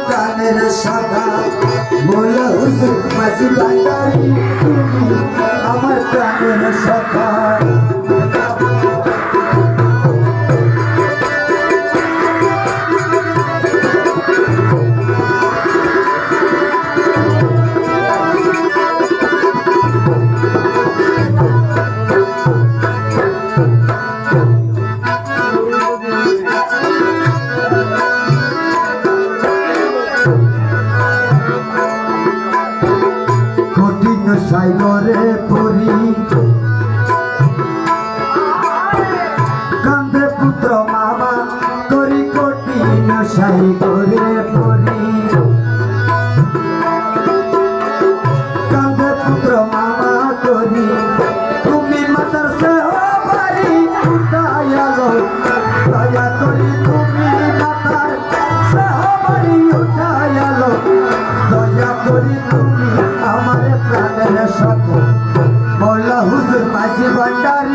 প্রাণের সখা মোলা হুজুর মাঝি ভান্ডারী আমার প্রাণের সখা সাইগরে পরি কান্দে পুত্র মামা করি কঠিন সাইগরে পরি কান্দে পুত্র মামা করি তুমি মাতার সেহবারি উঠায়ালো দয়া করি তুমি মাতার সেহবারি উঠায়ালো দয়া করি তুমি আমার প্রাণের সখা মোলা হুজুর মাঝি ভান্ডারী